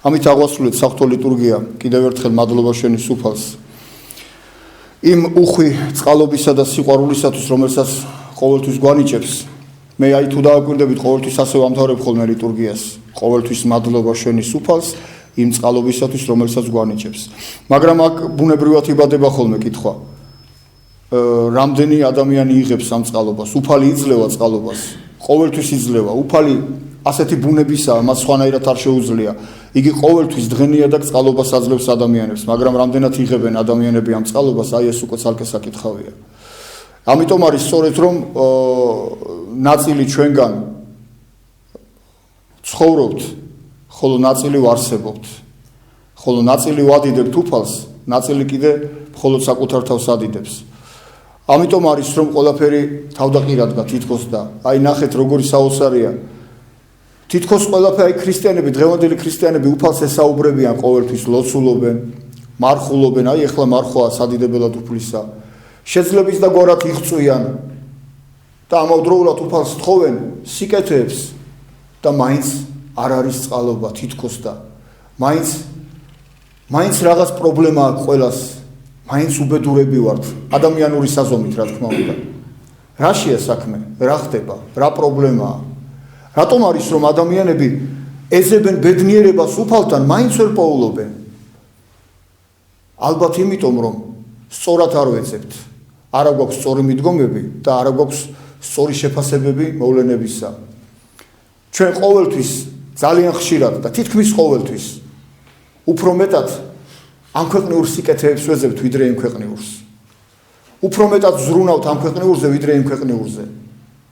ამით აღვასრულეთ საღვთო ლიტურგია კიდევ ერთხელ მადლობა შენი სუფალს იმ უხვი წყალობისა და სიყვარულისათვის რომელსაც ყოველთვის გვანიჭებს მე აი თუ დავაკვირდებით ყოველთვის ასე ვამთავრებ ხოლმე ლიტურგიას ყოველთვის მადლობა შენი სუფალს იმ წყალობისათვის რომელსაც გვანიჭებს მაგრამ აქ ბუნებრივად იბადება ხოლმე კითხვა რამდენი ადამიანი იღებს ამ წყალობას უფალი იძლევა წყალობას ყოველთვის იძლევა უფალი ასეთი ბუნებისაა მას სხვანაირად არ შეუძლია იგი ყოველთვის დღენია და წყალობას აძლევს ადამიანებს მაგრამ რამდენად იღებენ ადამიანები ამ წყალობას აი ეს უკვე ცალკე საკითხავია ამიტომ არის სწორედ რომ ნაწილი ჩვენგან ცხოვრობთ ხოლო ნაწილი ვარსებობთ ხოლო ნაწილი ვადიდებთ უფალს ნაწილი კიდე მხოლოდ საკუთარ თავს ადიდებს ამიტომ არის რომ ყველაფერი თავდაყირადგა თითქოს და აი ნახეთ როგორი საოცარია თითქოს ყველაფერი ქრისტიანები დღევანდელი ქრისტიანები უფალს ესაუბრებიან ყოველთვის ლოცულობენ მარხულობენ აი ეხლა მარხვა სადიდებელად უფლისა შეძლებს და გვარად იღწვიან და ამავდროულად უფალს თხოვენ სიკეთეებს და მაინც არ არის წყალობა თითქოს და მაინც რაღაც პრობლემა აქვს ყველას მაინც უბედურები ვართ ადამიანური საზომით რა თქმა უნდა რაშია საქმე რა ხდება რა პრობლემაა რატომ არის რომ ადამიანები ეძებენ ბედნიერებას უფალთან მაინც ვერ პოულობენ ალბათ იმიტომ რომ სწორად არ ვეძებთ არა გვაქვს სწორი მიდგომები და არა გვაქვს სწორი შეფასებები მოვლენებისა ჩვენ ყოველთვის ძალიან ხშირად და თითქმის ყოველთვის უფრო მეტად ამ ქვეყნიურ სიკეთეებს ვეძებთ ვიდრე იმ ქვეყნიურს უფრო მეტად ზრუნავთ ამ ქვეყნიურზე ვიდრე იმ ქვეყნიურზე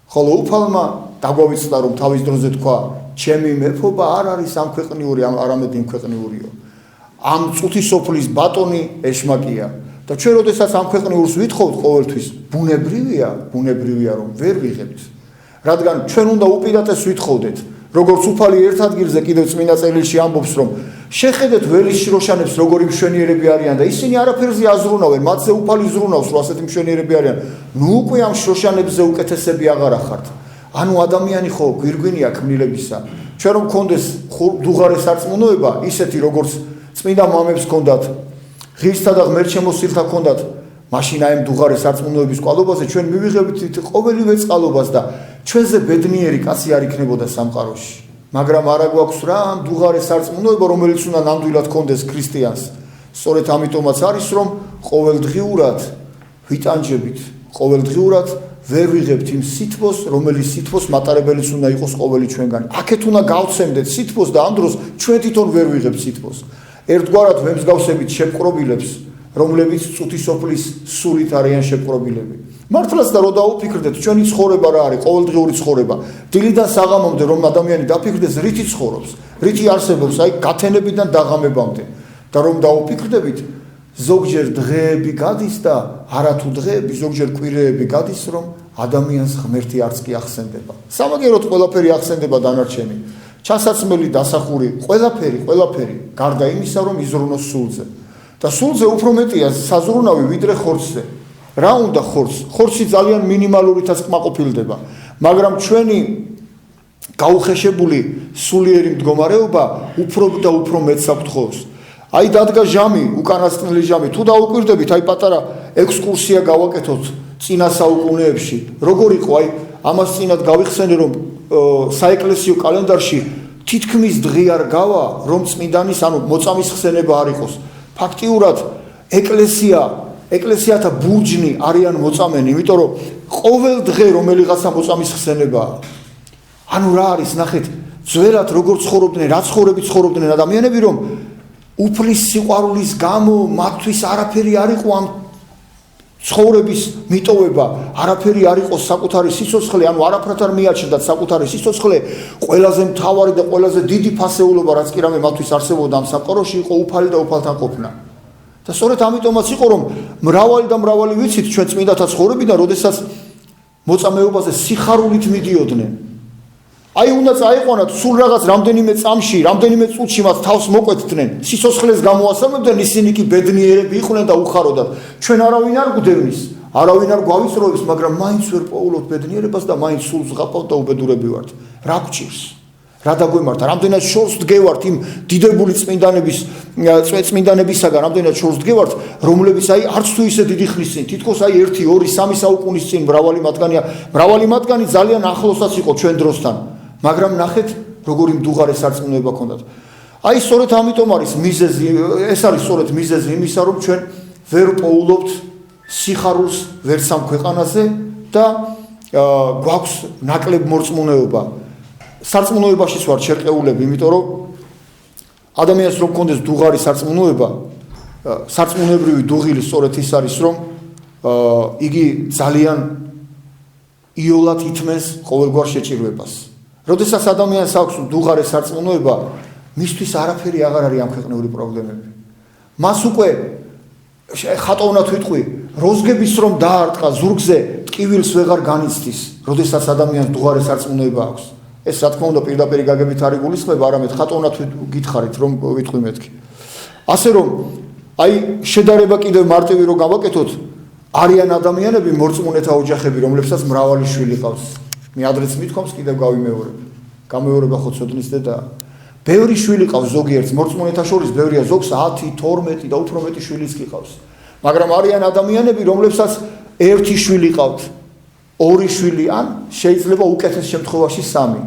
ხოლო უფალმა დაგვავიწყდა რომ თავის დროზე თქვა ჩემი მეფობა არ არის ამ ქვეყნიური არამედ იმ ქვეყნიურიო ამ წუთისოფლის ბატონი ეშმაკია და ჩვენ როდესაც ამ ქვეყნიურს ვითხოვთ ყოველთვის ბუნებრივია რომ ვერ ვიღებთ რადგან ჩვენ უნდა უპირატეს ვითხოვდეთ როგორც უფალი ერთ ადგილზე კიდევ წმინდა წერილში ამბობს რომ შეხედეთ ველის შროშანებს როგორი მშვენიერები არიან და ისინი არაფერზე აზრუნავენ მათზე უფალი ზრუნავს რომ ასეთი მშვენიერები არიან ნუ უკვე ამ შროშანებზე უკეთესები აღარ ახართ ანუ ადამიანი ხო გვირგვინია ქმნილებისა ჩვენ რომ გქონდეს დუღარე სარწმუნოება ისეთი როგორც წმინდა მამებს ჰქონდათ ღირსთა და ღმერთშემოსილთა ჰქონდათ მაშინ აი ამ დუღარე სარწმუნოების ყალობაზე ჩვენ მივიღებთ ყოველივე წყალობას და ჩვენზე ბედნიერი კაცი არ იქნებოდა სამყაროში მაგრამ არა გვაქვს რა ამ დუღარე სარწმუნოება რომელიც უნდა ნამდვილად ჰქონდეს ქრისტიანს სწორედ ამიტომაც არის რომ ყოველდღიურად ვიტანჯებით ყოველდღიურად ვერ ვიღებთ იმ სითბოს რომელიც სითბოს მატარებელიც უნდა იყოს ყოველი ჩვენგანი აქეთ უნდა გავცემდეთ სითბოს და ამ დროს ჩვენ თვითონ ვერ ვიღებთ სითბოს ერთგვარად ვემსგავსებით შეპყრობილებს რომლებიც წუთისოფლის სულით არიან შეპყრობილები მართლაც და რო დაუფიქრდეთ ჩვენი ცხოვრება რა არის ყოველდღიური ცხოვრება დილიდან საღამომდე რომ ადამიანი დაფიქრდეს რითი ცხოვრობს რითი არსებობს აი გათენებიდან დაღამებამდე და რომ დაუფიქრდებით ზოგჯერ დღეები გადის და არათუ დღეები ზოგჯერ კვირეები გადის რომ ადამიანს ღმერთი არც კი ახსენდება სამაგეროდ ყველაფერი ახსენდება დანარჩენი ჩასაცმელი დასახური ყველაფერი გარდა იმისა რომ იზრუნოს სულზე და სულზე უფრო მეტია საზრუნავი ვიდრე ხორცზე რა უნდა ხორცი ძალიან მინიმალურითაც კმაყოფილდება მაგრამ ჩვენი გაუხეშებული სულიერი მდგომარეობა უფრო და უფრო მეტს აფრთხოს აი დადგა ჟამი უკანასკნელი ჟამი თუ დაუკვირდებით აი პატარა ექსკურსია გავაკეთოთ წინა საუკუნეებში როგორ იყო აი ამას წინათ გავიხსენე რომ საეკლესიო კალენდარში თითქმის დღე არ გავა რომ წმინდანის ანუ მოწამის ხსენება არ იყოს ფაქტიურად ეკლესიათა ბურჯნი არიან მოწამენი იმიტომ რომ ყოველ დღე რომელიღაცა მოწამის ხსენებაა ანუ რა არის ნახეთ ძველად როგორ ცხოვრობდნენ რა ცხოვრებით ცხოვრობდნენ ადამიანები რომ უფლის სიყვარულის გამო მათთვის არაფერი არ იყო ამ ცხოვრების მიტოვება არაფერი არ იყო საკუთარი სიცოცხლე ანუ არაფრად არ მიაჩნდათ საკუთარი სიცოცხლე ყველაზე მთავარი და ყველაზე დიდი ფასეულობა რაც კი რამე მათთვის არსებობდა ამ სამყაროში იყო უფალი და უფალთან ყოფნა და სწორედ ამიტომაც იყო რომ მრავალი ვიცით ჩვენ წმინდათა ცხოვრებიდან როდესაც მოწამეობაზე სიხარულით მიდიოდნენ აი უნდა წაიყვანათ სულ რაღაც რამდენიმე წამში რამდენიმე წუთში მათ თავს მოკვეთდნენ სიცოცხლეს გამოასალმებდნენ ისინი კი ბედნიერები იყვნენ და უხაროდათ ჩვენ არავინ არ გვდევნის არავინ არ გვავიწროებს მაგრამ მაინც ვერ პოულობთ ბედნიერებას და მაინც სულს ღაპავთ და უბედურები ვართ რა გვჭირს რა დაგვემართა, რამდენად შორს დგევართ იმ დიდებული წმინდანებისაგან, რამდენად შორს დგევართ, რომლებიც არც თუ ისე დიდი ხნის წინ, თითქოს 1, 2, 3 საუკუნის წინ მრავალი მათგანი ძალიან ახლოსაც იყო ჩვენ დროსთან, მაგრამ ნახეთ, როგორი მდუღარე სარწმუნოება ჰქონდათ. სწორედ ამიტომ არის მიზეზი, ეს არის სწორედ მიზეზი იმისა, რომ ჩვენ ვერ პოულობთ სიხარულს ვერც ამ ქვეყანაზე და გვაქვს ნაკლებ მორწმუნეობა. სარწმუნოებაშიც ვარ შერყეულები, იმიტომ რომ ადამიანს რომ კონდეს დუღარი სარწმუნოება, სარწმუნოებრივი დუღილი სწორედ ის არის, რომ იგი ძალიან იოლად ითმენს ყოველგვარ შეჭირვებას. როდესაც ადამიანს აქვს დუღარი სარწმუნოება, მისთვის არაფერი აღარ არის ამ ქვეყნიური პრობლემები. მას უკვე ხატოვნად ვიტყვი, როზგების რომ დაარტყა ზურგზე, ტკივილს ვეღარ განიცდის, როდესაც ადამიანს დუღარი სარწმუნოება აქვს. ეს რა თქმა უნდა პირდაპირ გაგებით არ იგულისხმება, არამედ ხატოვნად გითხარით რომ ვიტყვი მეთქი. ასე რომ შედარება კიდევ მარტივი რომ გავაკეთოთ, არიან ადამიანები მორწმუნეთა ოჯახები, რომლებსაც მრავალი შვილი ყავს. მე ადრეც მithქვამს, კიდევ გავიმეორებ. გამეორება ხო ცოდნის დედაა. ბევრი შვილი ყავს ზოგიერთს, მორწმუნეთა შორის ბევრია, ზოგს 10, 12 და უფრო მეტი შვილიც კი ყავს. მაგრამ არიან ადამიანები, რომლებსაც 1 შვილი ყავთ, 2 შვილი ან შეიძლება უკეთეს შემთხვევაში 3.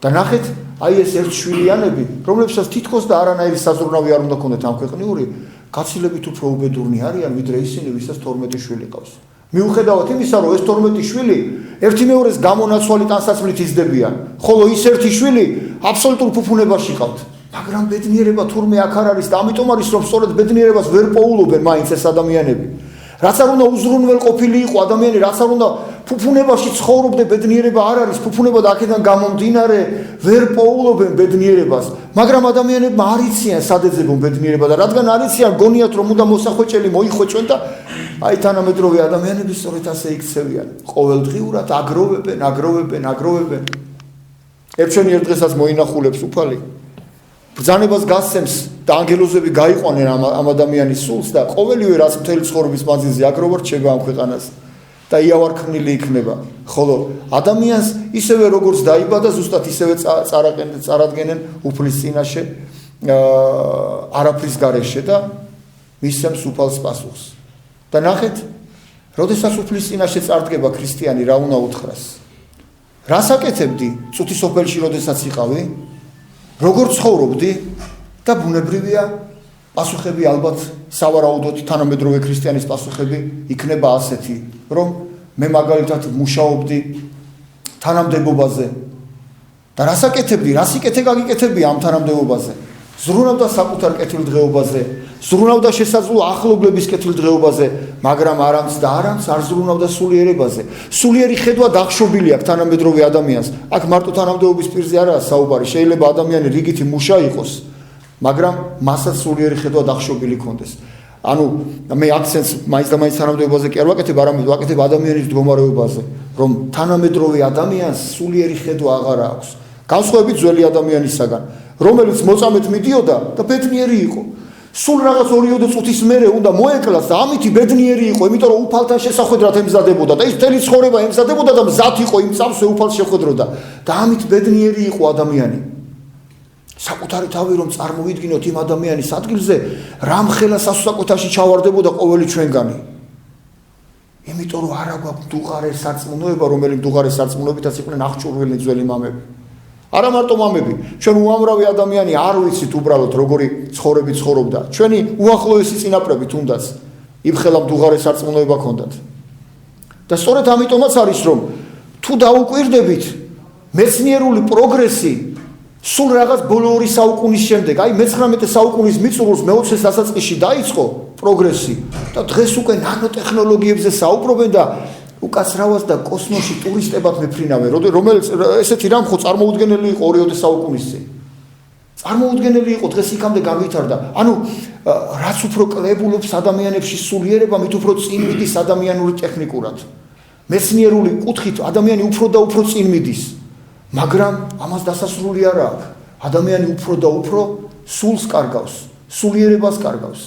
და ნახეთ, ეს 1 შვილიანები, რომლებსაც თითქოს და არანაირი საზრუნავი არ უნდა ქონდეთ ამ ქვეყნიური, გაცილებით უფრო უბედურნი არიან, ვიდრე ისინი, ვისაც 12 შვილი ყავს. მიუხედავად იმისა, რომ ეს 12 შვილი ერთი მეორეს გამონაცვალი ტანსაცმლით იზრდებიან, ხოლო ის 1 შვილი აბსოლუტურ ფუფუნებაში ყავთ. მაგრამ ბედნიერება თურმე აქ არ არის და ამიტომ არის, რომ სწორედ ბედნიერებას ვერ პოულობენ მაინც ეს ადამიანები. რაც არ უნდა უზრუნველყოფილი იყო ადამიანი, რაც არ უნდა ფუფუნებაში ცხოვრობდე, ბედნიერება არ არის, ფუფუნება და აქედან გამომდინარე ვერ პოულობენ ბედნიერებას, მაგრამ ადამიანებმა არ იციან სად ეძებონ ბედნიერება და რადგან არ იციან, გონიათ რომ უნდა მოსახვეჭელი მოიხვეჭონ და თანამედროვე ადამიანები სწორედ ასე იქცევიან, ყოველდღიურად აგროვებენ. ერჩენი ერთ დღესაც მოინახულებს უფალი, ბრძანებას გასცემს და ანგელოზები გაიყვანენ ამ ადამიანის სულს და ყოველივე რაც მთელი ცხოვრების მანძილზე აგროვა რჩება ამ ქვეყანას და იავარქმნილი იქნება, ხოლო ადამიანს ისევე როგორც დაიბადა, ზუსტად ისევე წარადგენენ უფლის წინაშე არაფრის გარეშე და მისცემს უფალს პასუხს. და ნახეთ, როდესაც უფლის წინაშე წარდგება ქრისტიანი, რა უნდა უთხრას? რას აკეთებდი წუთი სოფელში, როდესაც იყავი? როგორ ცხოვრობდი? და ბუნებრივია, პასუხები ალბათ სავარაუდოდ თანამედროვე ქრისტიანის პასუხები იქნება ასეთი, რომ მე მაგალითად მუშაობდი თანამდებობაზე და რას აკეთებდი, რა სიკეთე გაგიკეთებია ამ თანამდებობაზე? ზრუნავდა საკუთარ კეთილდღეობაზე, ზრუნავდა შესაძლო ახლობლების კეთილდღეობაზე, მაგრამ არამც არ ზრუნავდა სულიერებაზე. სულიერი ხედვა დახშობილი აქვს თანამედროვე ადამიანს. აქ მარტო თანამდებობის პირზე არაა საუბარი, შეიძლება ადამიანი რიგითი მუშა იყოს, მაგრამ მასაც სულიერი ხედვა დახშობილი კონდეს. მე აქცენტს მაინც და მაინც თანამდებობაზე კი არ ვაკეთებ, არამედ ვაკეთებ ადამიანის მდგომარეობაზე, რომ თანამედროვე ადამიანს სულიერი ხედვა აღარ აქვს. განსხვავებით ძველი ადამიანისაგან, რომელიც მოწამეთ მიდიოდა და ბედნიერი იყო. სულ რაღაც 2 წუთის მერე უნდა მოეკლას და ამითი ბედნიერი იყო, იმიტომ რომ უფალთან შესახვედრად ემზადებოდა და ის მთელი ცხოვრება ემზადებოდა და მზად იყო იმ წამსვე უფალს შეხვედროდა და ამით ბედნიერი იყო ადამიანი. საკუთარი თავი რომ წარმოვიდგინოთ იმ ადამიანის ადგილზე, რამხელა სასუსაკოთაში ჩავარდებოდა ყოველი ჩვენგანი. იმიტომ რომ არა გვაქვს მდუღარე სარწმუნოება, რომელიც მდუღარე სარწმუნოებითაც იყვნენ აღჭურვილნი ძველი მამები. არა მარტო მამები, ჩვენ უამრავი ადამიანი არ ვიცით უბრალოდ როგორი ცხოვრები ცხოვრობდა. ჩვენი უახლოესი წინაპრები თუნდაც იმხელა მდუღარე სარწმუნოება ჰქონდათ. და სწორედ ამიტომაც არის, რომ თუ დაუკვირდებით მეცნიერული პროგრესი სულ რაღაც ბოლო 2 საუკუნის შემდეგ, მე-19 საუკუნის მიწურულს მე-20 დასაწყისში დაიწყო პროგრესი და დღეს უკვე ნანოტექნოლოგიებზე საუბრობენ და უკაცრავად და კოსმოსში ტურისტებად მეფრინავენ, რომელიც ესეთი რამ ხო წარმოუდგენელი იყო 2 საუკუნის წინ. წარმოუდგენელი იყო, დღეს იქამდე გავითარდა. რაც უფრო კლებულობს ადამიანებში სულიერება, მით უფრო წინ მიდის ადამიანური ტექნიკურად. მეცნიერული კუთხით ადამიანი უფრო და უფრო წინ მიდის. მაგრამ ამას დასასრული არ აქვს. ადამიანი უფრო და უფრო სულს კარგავს, სულიერებას კარგავს.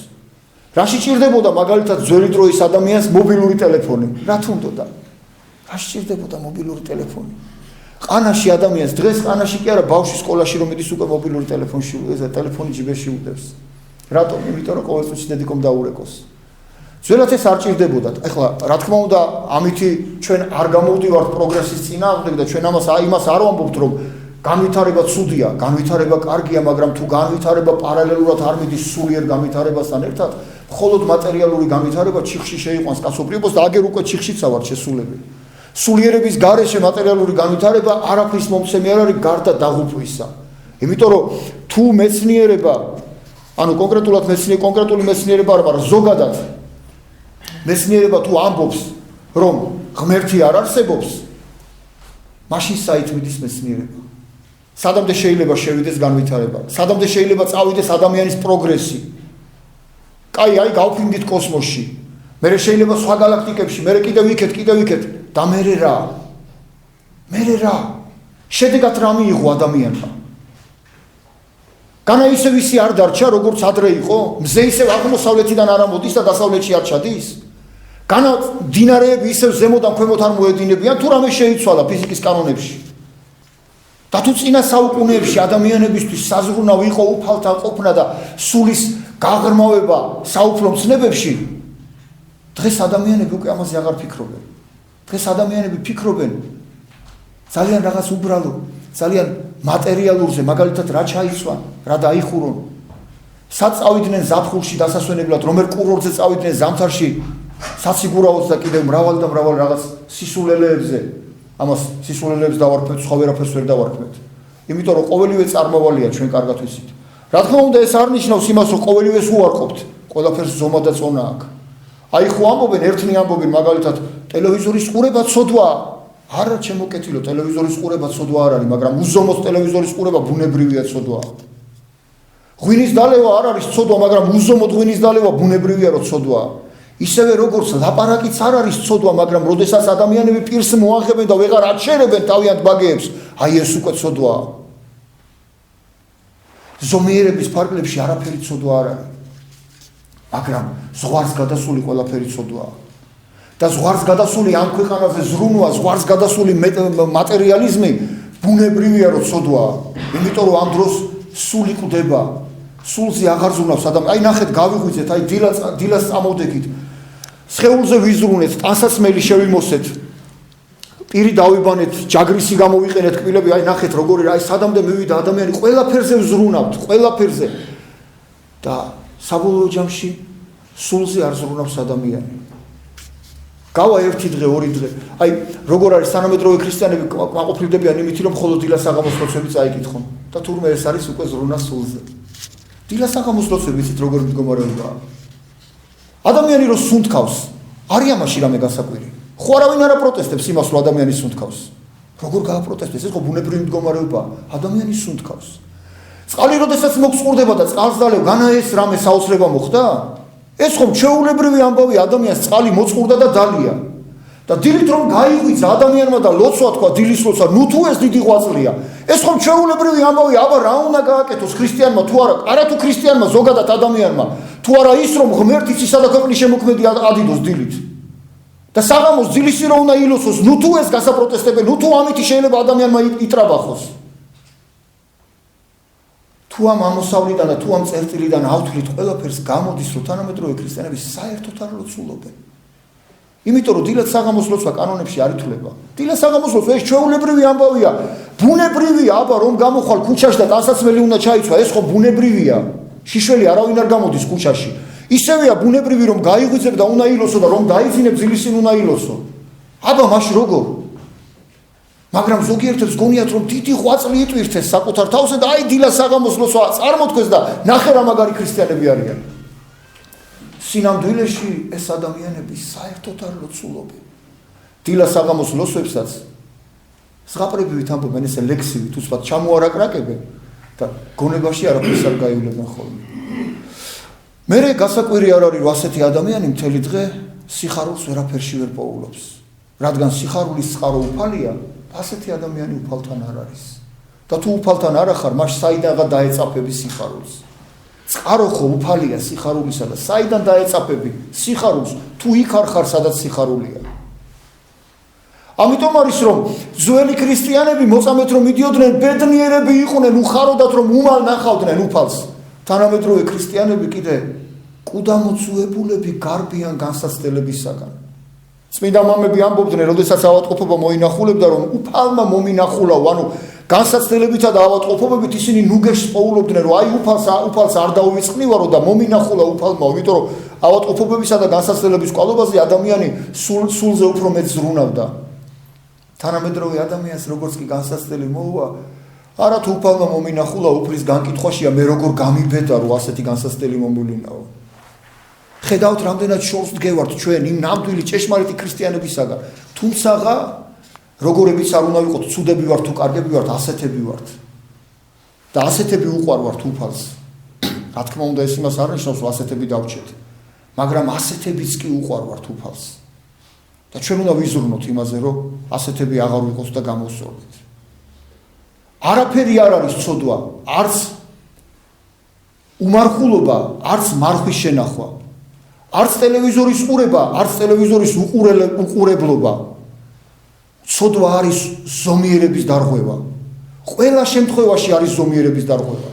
რაში ჭირდებოდა მაგალითად ძველი დროის ადამიანს მობილური ტელეფონი? რა თუნდოდა? რაში ჭირდებოდა მობილური ტელეფონი? ყანაში ადამიანს დღეს ყანაში კი არა ბავშვი სკოლაში რომ მიდის უკვე მობილური ტელეფონში ტელეფონი ჯიბეში უდევს რატომ იმიტომ რომ ყოველ წუთში დედიკომ დაურეკოს ძველად ეს არ ჭირდებოდათ ეხლა რა თქმა უნდა ამითი ჩვენ არ გამოვდივართ პროგრესის წინააღმდეგ და ჩვენ იმას არ ვამბობთ რომ განვითარება ცუდია განვითარება კარგია მაგრამ თუ განვითარება პარალელურად არ მიდის სულიერ განვითარებასთან ერთად მხოლოდ მატერიალური განვითარება ჩიხში შეიყვანს კაცობრიობას და აგერ უკვე ჩიხშიც ავარ შესულები სულიერების გარეშე მატერიალური განვითარება არაფრის მომცემი არ არის გარდა დაღუპვისა იმიტომ რომ თუ მეცნიერება ანუ კონკრეტული მეცნიერება არ მაგრამ ზოგადად მეცნიერება თუ ამბობს რომ ღმერთი არ არსებობს მაშინ საით მიდის მეცნიერება სადამდე შეიძლება შევიდეს განვითარება სადამდე შეიძლება წავიდეს ადამიანის პროგრესი აი გავფრინდით კოსმოსში მე შეიძლება სხვა გალაქტიკებში მე კიდევ იქეთ და მე რა შედეგად რა მიიღო ადამიანმა განა ისევ ისი არ დარჩა როგორც ადრე იყო მზე ისევ აღმოსავლეთიდან არ ამოდის და დასავლეთში არ ჩადის განა დინარეები ისევ ზემოდან ქვემოთ არ მოედინებიან თუ რამე შეიცვალა ფიზიკის კანონებში და თუ წინა საუკუნეებში ადამიანებისთვის საზრუნავ იყო უფალთან ყოფნა და სულის გაღრმავება საუფლო მცნებებში დღეს ადამიანები უკვე ამაზე აღარ ფიქრობენ დღეს ადამიანები ფიქრობენ ძალიან რაღაც უბრალო ძალიან მატერიალურზე მაგალითად რა ჩაიცვან რა დაიხურონ სად წავიდნენ ზაფხულში დასასვენებლად რომ კურორტზე წავიდნენ ზამთარში საციგურაოც და კიდევ მრავალ რაღაც სისულელეებზე ამას სისულელეებს დავარქმევთ სხვა ვერაფერს ვერ დავარქმევთ იმიტომ რომ ყოველივე წარმავალია ჩვენ კარგად ვიცით რა თქმა უნდა ეს არ ნიშნავს იმას რომ ყოველივეს უარყოფთ ყველაფერს ზომა და წონა აქვს აი ხო ამბობენ ერთნი ამბობენ მაგალითად ტელევიზორის ყურება ცოდვაა არა ჩემო კეთილო ტელევიზორის ყურება ცოდვა არ არის მაგრამ უზომოდ ტელევიზორის ყურება ბუნებრივია ცოდვაა ღვინის დალევა არ არის ცოდვა მაგრამ უზომოდ ღვინის დალევა ბუნებრივია რომ ცოდვაა ისევე როგორც ლაპარაკიც არ არის ცოდვა მაგრამ როდესაც ადამიანები პირს მოაღებენ და ვეღარ აჩერებენ თავიანთ ბაგეებს აი ეს უკვე ცოდვაა ზომიერების ფარგლებში არაფერი ცოდვა არ არის მაგრამ ზღვარს გადასული ყველაფერი ცოდვაა და ზღვარს გადასული ამ ქვეყანაზე ზრუნვა ზღვარს გადასული მატერიალიზმი ბუნებრივია რომ ცოდვაა იმიტომ რომ ამ დროს სული კვდება სულზე აღარ ზრუნავს ადამიანი აი ნახეთ გავიღვიძეთ აი დილას წამოვდექით სხეულზე ვიზრუნეთ ტანსაცმელი შევიმოსეთ პირი დავიბანეთ ჯაგრისი გამოვიყენეთ კბილები აი ნახეთ როგორი აი სადამდე მივიდა ადამიანი ყველაფერზე ვზრუნავთ ყველაფერზე და საბოლოო ჯამში სულზე არ ზრუნავს ადამიანი გავა ერთი დღე ორი დღე აი როგორ არის თანამედროვე ქრისტიანები მაყოფილდებიან იმით რომ მხოლოდ დილას საღამოს ლოცვები წაიკითხონ და თურმე ეს არის უკვე ზრუნა სულზე დილას საღამოს ლოცვები იცით როგორ მდგომარეობაა ადამიანი რომ სუნთქავს არის ამაში რამე გასაკვირი ხო არავინ არ აპროტესტებს იმას რომ ადამიანი სუნთქავს როგორ გააპროტესტებს ეს ხო ბუნებრივი მდგომარეობაა ადამიანი სუნთქავს წყალი როდესაც მოგწყურდება და წყალს დალევ განა ეს რამე საოცრება მოხდა ეს ხომ ჩვეულებრივი ამბავი ადამიანს წყალი მოწყურდა და დალია და დილით რომ გაიღვიძა ადამიანმა და ლოცვა თქვა დილის ლოცვა ნუ თუ ეს დიდი ღვაწლია ეს ხომ ჩვეულებრივი ამბავი აბა რა უნდა გააკეთოს ქრისტიანმა თუ არა თუ ქრისტიანმა ზოგადად ადამიანმა თუ არა ის რომ ღმერთი ცისა და ქვეყნის შემოქმედი ადიდოს დილით და საღამოს დილისი რომ უნდა ილოცოს ნუ თუ ეს გასაპროტესტებენ ნუ თუ ამითი შეიძლება ადამიანმა იტრაბახოს თუ ამ ამოსავლიდან და თუ ამ წერტილიდან ავთვლით ყველაფერს გამოდის რომ თანამედროვე ქრისტიანები საერთოდ არ ლოცულობენ იმიტომ რომ დილას საღამოს ლოცვა კანონებში არ ითვლება დილას საღამოს ლოცვა ეს ჩვეულებრივი ამბავია ბუნებრივია აბა რომ გამოხვალ ქუჩაში და ტანსაცმელი უნდა ჩაიცვა ეს ხო ბუნებრივია შიშველი არავინ არ გამოდის ქუჩაში ისევეა ბუნებრივი რომ გაიღვიძებ და უნდა ილოცო და რომ დაიძინებ დილისინ უნდა ილოცო აბა მაშ როგორ მაგრამ ზოგიერთებს გონიათ რომ დიდი ღვაწლი იტვირთეს საკუთარ თავზე და აი დილას საღამოს ლოცვა წარმოთქვეს და ნახე რა მაგარი ქრისტიანები არიან სინამდვილეში ეს ადამიანები საერთოდ არ ლოცულობენ დილას საღამოს ლოცვებსაც ზღაპრებივით ამბობენ ესე ლექსივით უცბად ჩამოარაკრაკებენ და გონებაში არაფერს არ გაივლებენ ხოლმე მერე გასაკვირი არ არის რომ ასეთი ადამიანი მთელი დღე სიხარულს ვერაფერში ვერ პოულობს რადგან სიხარულის წყარო უფალია ასეთი ადამიანი უფალთან არ არის და თუ უფალთან არ ახარ მაშ საიდანღა დაეწაფები სიხარულს წყარო ხო უფალია სიხარულისა და საიდან დაეწაფები სიხარულს თუ იქ არ ხარ სადაც სიხარულია ამიტომ არის რომ ძველი ქრისტიანები მოწამეთ რომ მიდიოდნენ ბედნიერები იყვნენ უხაროდათ რომ უმალ ნახავდნენ უფალს თანამედროვე ქრისტიანები კიდე კუდამოწუებულები გარბიან განსაცდელებისაგან წმინდა მამები ამბობდნენ როდესაც ავადმყოფობა მოინახულებდა რომ უფალმა მომინახულაო ანუ განსაცდელებითა და ავადმყოფობებით ისინი ნუგეშს პოულობდნენ რომ აი უფალს არ დაუვიწყნივარო და მომინახულა უფალმა იმიტომ რომ ავადმყოფობებისა და განსაცდელების კვალობაზე ადამიანი სულზე უფრო მეტ ზრუნავდა თანამედროვე ადამიანს როგორც კი განსაცდელი მოუვა არა თუ უფალმა მომინახულა უფლის განკითხვაშია მე როგორ გამიბედა რომ ასეთი განსაცდელი მომულინაო ხედავთ რამდენად შორს დგევართ ჩვენ იმ ნამდვილი ჭეშმარიტი ქრისტიანებისაგან თუმცაღა როგორებიც არ უნდა ვიყოთ ცუდები ვართ თუ კარგები ვართ ასეთები ვართ და ასეთები უყვარვართ უფალს რა თქმა უნდა ეს იმას არ ნიშნავს რომ ასეთები დავჭეთ მაგრამ ასეთებიც კი უყვარვართ უფალს და ჩვენ უნდა ვიზრუნოთ იმაზე რომ ასეთები აღარ ვიყოთ და გამოვსწორდეთ არაფერი არ არის ცოდვა არც უმარხულობა არც მარხვის შენახვა არც ტელევიზორის ყურება არც ტელევიზორის უყურებლობა ცოდვა არის ზომიერების დარღვევა ყველა შემთხვევაში არის ზომიერების დარღვევა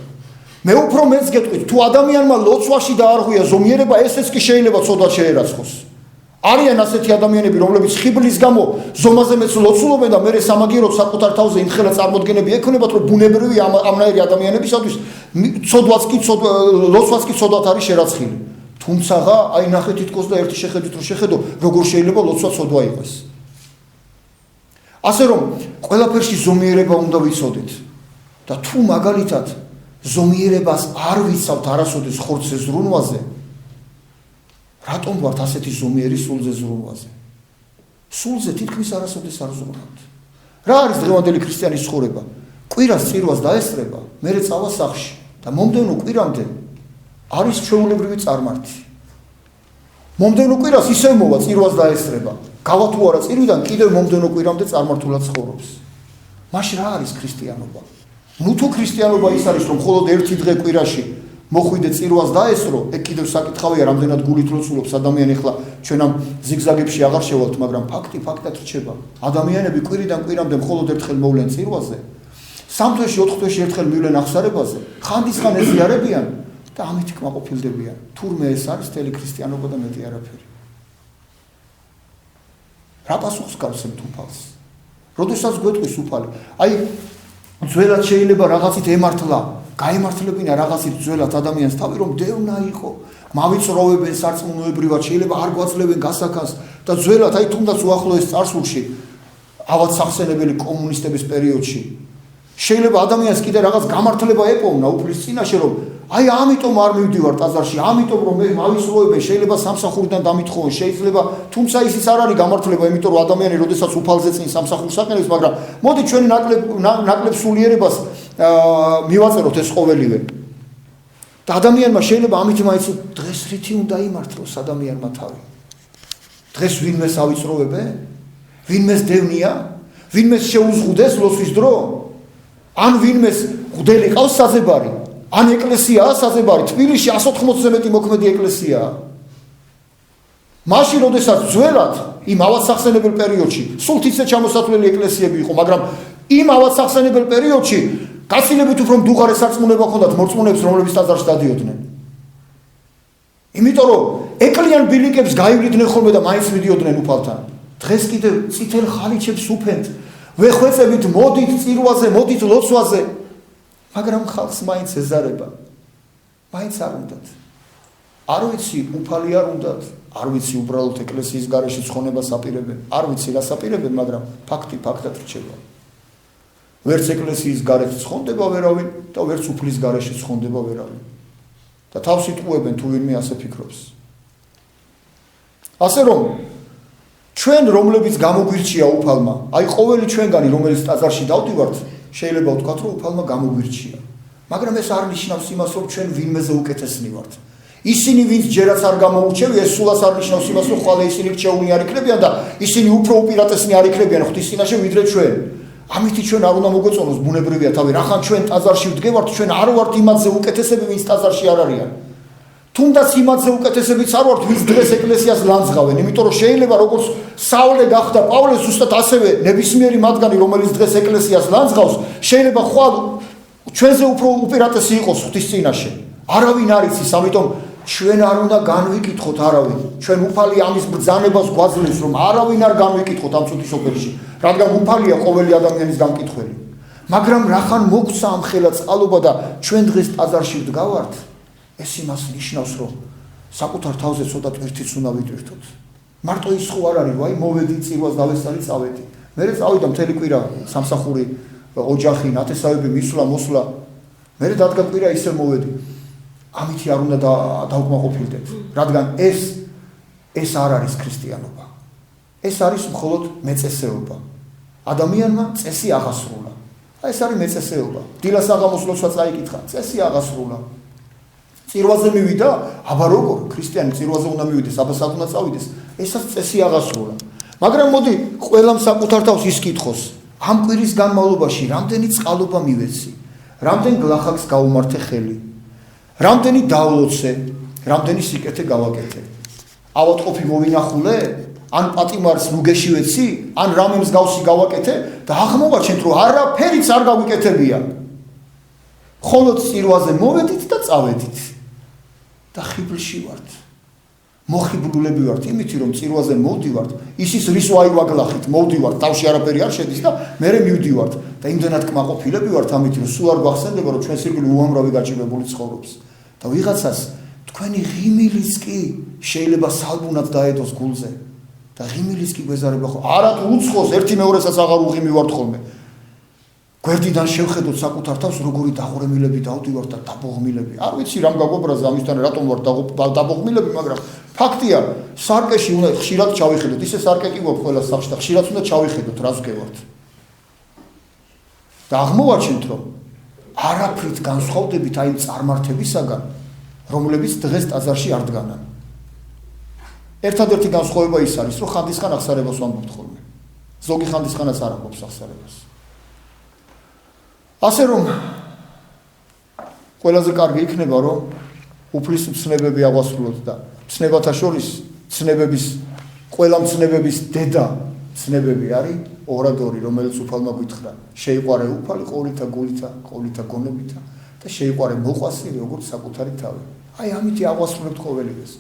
მე უფრო მეც გეტყვით თუ ადამიანმა ლოცვაში დაარღვია ზომიერება ესეც კი შეიძლება ცოდვა შეერაცხოს არიან ასეთი ადამიანები რომლებიც ხიბლის გამო ზომაზე მეც ლოცულობენ და მერე სამაგიეროდ საკუთარ თავზე იმხელა წარმოდგენები ექნებათ რომ ბუნებრივი ამნაირი ადამიანებისათვის ლოცვაც კი ცოდვათ არის შერაცხილი თუმცაღა აი ნახე თითქოს და ერთი შეხედვით რომ შეხედო როგორ შეიძლება ლოცვა ცოდვა იყოს ასე რომ ყველაფერში ზომიერება უნდა ვიცოდეთ და თუ მაგალითად ზომიერებას არ ვიცავთ არასოდეს ხორცზე ზრუნვაზე რატომ ვართ ასეთი ზომიერი სულზე ზრუნვაზე სულზე თითქმის არასოდეს არ ზრუნავთ რა არის დღევანდელი ქრისტიანის ცხოვრება კვირას წირვას დაესწრება მერე წავა სახლში და მომდევნო კვირამდე არის ჩვეულებრივი წარმართი მომდევნო კვირას ისევ მოვა წირვას დაესწრება გავა თუ არა წირვიდან კიდევ მომდევნო კვირამდე წარმართულად ცხოვრობს მაშინ რა არის ქრისტიანობა ნუ თუ ქრისტიანობა ის არის რომ მხოლოდ ერთი დღე კვირაში მოხვიდე წირვას დაესწრო ეგ კიდევ საკითხავია რამდენად გულით ლოცულობს ადამიანი ახლა ჩვენ ამ ზიგზაგებში აღარ შევალთ მაგრამ ფაქტი ფაქტად რჩება ადამიანები კვირიდან კვირამდე მხოლოდ ერთხელ მოვლენ წირვაზე სამ თვეში 4 თვეში ერთხელ მივლენ აღსარებაზე ხანდისხან ეზიარებიან და ამით კმაყოფილდებიან თურმე ეს არის თელი ქრისტიანობა და მეტი არაფერი რა პასუხს გავსებთ უფალს როდესაც გვეტყვის უფალი აი ძველად შეიძლება რაღაცით ემართლა გაემართლებინა რაღაცით ძველად ადამიანს თავი რომ დევნა იყო მავიწროვებენ სარწმუნოებრივად შეიძლება არ გვაძლევენ გასახანს და ძველად აი თუნდაც უახლოეს წარსულში ავად სახსენებელი კომუნისტების პერიოდში შეიძლება ადამიანს კიდე რაღაც გამართლება ეპოვნა უფლის წინაშე რომ აი ამიტომ არ მივდივარ ტაძარში ამიტომ რომ მე მავიწროვებენ შეიძლება სამსახურიდან დამითხოვონ შეიძლება თუმცა ისიც არ არის გამართლება იმიტომ რომ ადამიანი როდესაც უფალზე წინ სამსახურს აყენებს მაგრამ მოდი ჩვენი ნაკლებ სულიერებას მივაწეროთ ეს ყოველივე და ადამიანმა შეიძლება ამით მაინც დღეს რითი უნდა იმართლოს ადამიანმა თავი დღეს ვინმეს ავიწროვებენ ვინმეს დევნია ვინმეს შეუზღუდეს ლოცვის დრო ან ვინმეს მღვდელი ყავს საზებარი ან ეკლესიაა საზებარი თბილისში 180-ზე მეტი მოქმედი ეკლესიაა მაშინ როდესაც ძველად იმ ავადსახსენებელ პერიოდში სულ თითზე ჩამოსათვლელი ეკლესიები იყო მაგრამ იმ ავადსახსენებელ პერიოდში გაცილებით უფრო მდუღარე სარწმუნება ჰქონდათ მორწმუნეებს რომლებიც ტაძარში დადიოდნენ იმიტომ რომ ეკლიან ბილიკებს გაივლიდნენ ხოლმე და მაინც მიდიოდნენ უფალთან დღეს კიდევ წითელ ხალიჩებს უფენთ ვეხვეწებით მოდით წირვაზე მოდით ლოცვაზე მაგრამ ხალხს მაინც ეზარება მაინც არ უნდათ არ ვიცი უფალი არ უნდათ არ ვიცი უბრალოდ ეკლესიის გარეშე ცხონებას აპირებენ არ ვიცი რას აპირებენ მაგრამ ფაქტი ფაქტად რჩება ვერც ეკლესიის გარეთ ცხონდება ვერავინ და ვერც უფლის გარეშე ცხონდება ვერავინ და თავს იტყუებენ თუ ვინმე ასე ფიქრობს ასე რომ ჩვენ რომლებიც გამოგვირჩია უფალმა აი ყოველი ჩვენგანი რომელიც ტაძარში დავდივართ შეიძლება ვთქვათ რომ უფალმა გამოგვირჩია მაგრამ ეს არ ნიშნავს იმას რომ ჩვენ ვინმეზე უკეთესნი ვართ ისინი ვინც ჯერაც არ გამოურჩევია ეს სულაც არ ნიშნავს იმას რომ ხვალე ისინი რჩეული არ იქნებიან და ისინი უფრო უპირატესნი არ იქნებიან ღვთის წინაშე ვიდრე ჩვენ ამით ჩვენ არ უნდა მოგვეწონოს ბუნებრივია თავი რახან ჩვენ ტაძარში ვდგევართ ჩვენ არ ვართ იმათზე უკეთესები ვინც ტაძარში არ არიან თუნდაც იმათზე უკეთესებიც არ ვართ, ვინც დღეს ეკლესიას ლანძღავენ, იმიტომ რომ შეიძლება როგორც საულე გახდა პავლე, ზუსტად ასევე ნებისმიერი მათგანი, რომელიც დღეს ეკლესიას ლანძღავს, შეიძლება ხვალ ჩვენზე უფრო უპირატესი იყოს ღვთის წინაშე. არავინ არ იცის, ამიტომ ჩვენ არ უნდა განვიკითხოთ არავინ. ჩვენ უფალი ამის ბრძანებას გვაძლევს, რომ არავინ არ განვიკითხოთ ამ წუთის ოფერში, რადგან უფალია ყოველი ადამიანის გამკითხველი. მაგრამ რახან მოგცა ამ ხელა წყალობა და ჩვენ დღეს ტაძარში ვდგავართ, ეს იმას ნიშნავს, რომ საკუთარ თავზე ცოტა ტვირთიც უნდა ვიტვირთოთ. მარტო ის ხო არ არის, ვაი მოვედი წირვას დავესწარი წავედი. მერე წავიდა მთელი კვირა სამსახური ოჯახი, ნათესავები მისვლა, მოსვლა. მერე დადგა კვირა ისე მოვედი. ამითი არ უნდა დავკმაყოფილდეთ, რადგან ეს არ არის ქრისტიანობა. ეს არის მხოლოდ მეწესეობა. ადამიანმა წესი აღასრულა. ეს არის მეწესეობა. დილას აღამოსვლასაც წაიკითხა, წესი აღასრულა. წირვაზე მივიდა, აბა როგორ ქრისტიანი წირვაზე უნდა მივიდეს, აბა სად უნდა წავიდეს, ესაც წესი აღასრულა. მაგრამ მოდი ყველამ საკუთარ თავს ის კითხოს, ამ კვირის განმავლობაში რამდენი წყალობა მივეცი, რამდენ გლახაკს გაუმართე ხელი, რამდენი დავლოცე, რამდენი სიკეთე გავაკეთე. ავატყოფი მოვინახულე, ან პატიმარს ნუგეში ვეცი, ან რამე მსგავსი გავაკეთე და აღმოვაჩენთ, რომ არაფერიც არ გავიკეთებია. მხოლოდ წირვაზე მოვედით და წავედით. და ხიბლში ვართ. მოხიბლულები ვართ იმითი, რომ წირვაზე მოვდივართ, ისის რის ვაივაგლახით მოვდივართ, თავში არაფერი არ შედის და მერე მივდივართ და იმდენად კმაყოფილები ვართ ამით, რომ სულ არ გვახსენდება, რომ ჩვენ სირგული უამრავი გაჭირვებული ცხოვრობს. და ვიღაცას თქვენი ღიმილიც კი შეიძლება სალბუნად დაედოს გულზე. და ღიმილიც კი გვეზარება ხო? არა თუ უცხოს ერთი მეორესაც აღარ უღიმივართ ხოლმე. გვერდიდან შევხედოთ საკუთარ თავს, როგორი დაღურემილები დავდივართ და დაბოღმილები. არ ვიცი რამ გაგვაბრაზა ამისთან რატომ ვარ დაბოღმილები, მაგრამ ფაქტია, სარკეში უნდა ხშირად ჩავიხედოთ. ისე სარკე კი გვაქვს ყველა სახში და ხშირად უნდა ჩავიხედოთ, რას ვგევართ. და აღმოვაჩენთ, რომ არაფრით განსხვავდებით აი წარმართებისაგან, რომლებიც დღეს ტაძარში არ დგანან. ერთადერთი განსხვავება ის არის, რომ ხანდისხან აღსარებას ვამბობთ ხოლმე. ზოგი ხანდისხანაც არ ამბობს აღსარებას. ასე რომ ყველაზე კარგი იქნება, რომ უფლის ცნებები აღვასრულოთ და ცნებათა შორის ყველა ცნებების დედა ცნებები არის ორადორი, რომელიც უფალმა გითხრა. შეიყვარე უფალი ყოვლითა გულითა, ყოვლითა გონებითა და შეიყვარე მოყვასი როგორც საკუთარი თავი. აი ამით აღვასრულებთ ყოველივეს.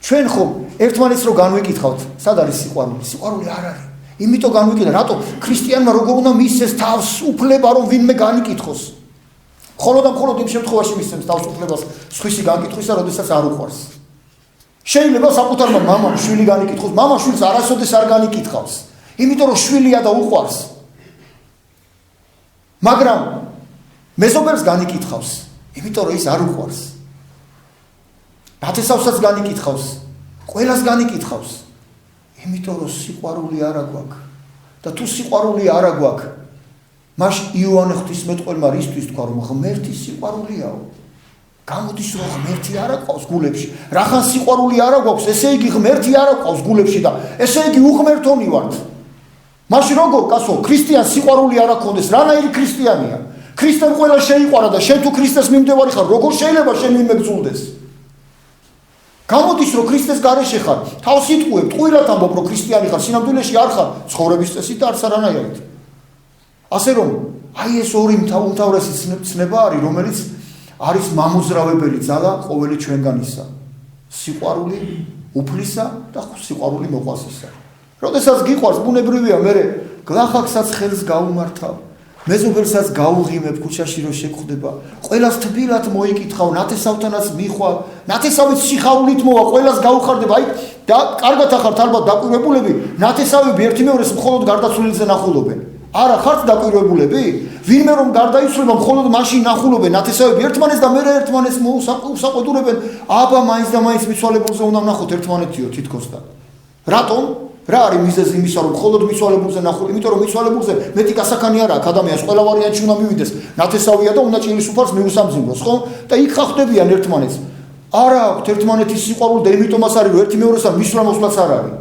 ჩვენ ხომ ერთმანეთს რო განვიკითხავთ, სად არის სიყვარული? სიყვარული არ არის. იმიტომ განვიკითხავთ, რატო ქრისტიანმა როგორ უნდა მისცეს თავს უფლება, რომ ვინმე განიკითხოს. მხოლოდ იმ შემთხვევაში მისცემს თავს უფლებას სხვისი განკითხვისა, როდესაც არ უყვარს. შეიძლება საკუთარმა მამამ შვილი განიკითხოს, მამა შვილს არასოდეს არ განიკითხავს. იმიტომ რომ შვილია და უყვარს. მაგრამ მეზობელს განიკითხავს, იმიტომ რომ ის არ უყვარს. ნათესავსაც განიკითხავს, ყველას განიკითხავს. იმიტომ რომ სიყვარული არა გვაქვს. და თუ სიყვარული არა გვაქვს, მაშინ იოანე ღვთისმეტყველმა რისთვის თქვა, რომ ღმერთი სიყვარულიაო. გამოდის რომ ღმერთი არ აყავს გულებში. რახან სიყვარული არ აგვაქვს, ესე იგი ღმერთი არ აყავს გულებში და ესე იგი უღმერთონი ვართ. მაშინ როგორ კაცო, ქრისტიანს სიყვარული არ აქვს, რანაირი ქრისტიანია? ქრისტემ ყველა შეიყვარა და შენ თუ ქრისტეს მიმდევარი ხარ, როგორ შეიძლება შენ მიმებრძოლდეს? გამოდის რომ ქრისტეს გარეშე ხარ, თავს იტყუებ, ტყუილად ამბობ რომ ქრისტიანი ხარ, სინამდვილეში არ ხარ, ცხოვრების წესით და არც არანაირად. ასე რომ, აი ეს ორი უმთავრესი ცნება არის, რომელიც არის მამოძრავებელი ძალა ყოველი ჩვენგანისა. სიყვარული უფლისა და სიყვარული მოყვასისა. როდესაც გიყვარს, ბუნებრივია, მე გლახაკსაც ხელს გაუმართავ, მეზობელსაც გაუღიმებ ქუჩაში რომ შეგხვდება, ყველას თბილად მოიკითხავ, ნათესავთანაც მიხვალ, ნათესავით სიხარულით მოვა, ყველას გაუხარდება, აი და კარგად ახართ ალბათ დაკვირვებულები, ნათესავები ერთი მეორეს მხოლოდ გარდაცვლილზე ნახულობენ. არა ხართ დაკვირვებულები? ვინმე რომ გარდაიცვლება, მხოლოდ მაშინ ნახულობენ ნათესავები ერთმანეთს და მერე ერთმანეთს მოუსაყვედურებენ, აბა მაინც და მაინც მიცვალებულზე უნდა ვნახოთ ერთმანეთიო თითქოს და. რატომ? რა არის მიზეზი იმისა, რომ მხოლოდ მიცვალებულზე ნახული? იმიტომ რომ მიცვალებულზე მეტი გასახანი არ აქვს ადამიანს, ყველა ვარიანტში უნდა მივიდეს. ნათესავია და უნდა ჭილის უფალს მიუსამძიმროს, ხო? და იქ ხახდებიან ერთმანეთს. არა აქვთ ერთმანეთის სიყვარული და იმიტომაც არის, რომ ერთი მეორესთან მისვლა მოსვლაც არ არის.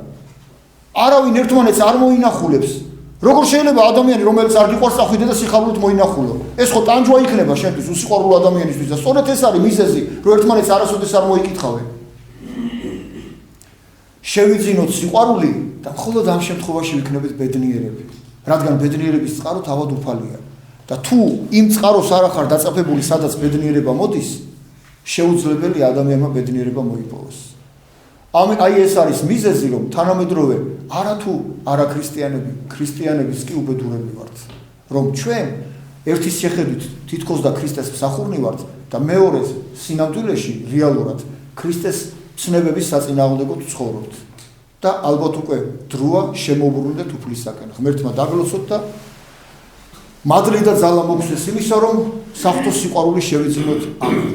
არავინ ერთმანეთს არ მოინახულებს. როგორ შეიძლება ადამიანი რომელიც არ გიყვარს ახვიდე და სიხარულით მოინახულო ეს ხო ტანჯვა იქნება შენთვის უსიყვარულო ადამიანისთვის და სწორედ ეს არის მიზეზი რომ ერთმანეთს არასოდეს არ მოიკითხავენ შევიძინოთ სიყვარული და მხოლოდ ამ შემთხვევაში ვიქნებით ბედნიერები რადგან ბედნიერების წყარო თავად უფალია და თუ იმ წყაროს არ ახარ დაწაფებული სადაც ბედნიერება მოდის შეუძლებელი ადამიანმა ბედნიერება მოიპოვოს აი ეს არის მიზეზი რომ თანამედროვე არათუ არა ქრისტიანების კი უბედურები ვართ რომ ჩვენ ერთის შეხედვით თითქოს და ქრისტეს მსახურნი ვართ და მეორე სინამდვილეში რეალურად ქრისტეს ცნებების საწინააღმდეგოდ ცხოვრობთ და ალბათ უკვე დროა შემოუბრუნდეთ უფლისაკენ ღმერთმა დაგლოცოთ და მადლი და ძალა მოგცეს იმისა რომ საღვთო სიყვარული შევიძინოთ ამინ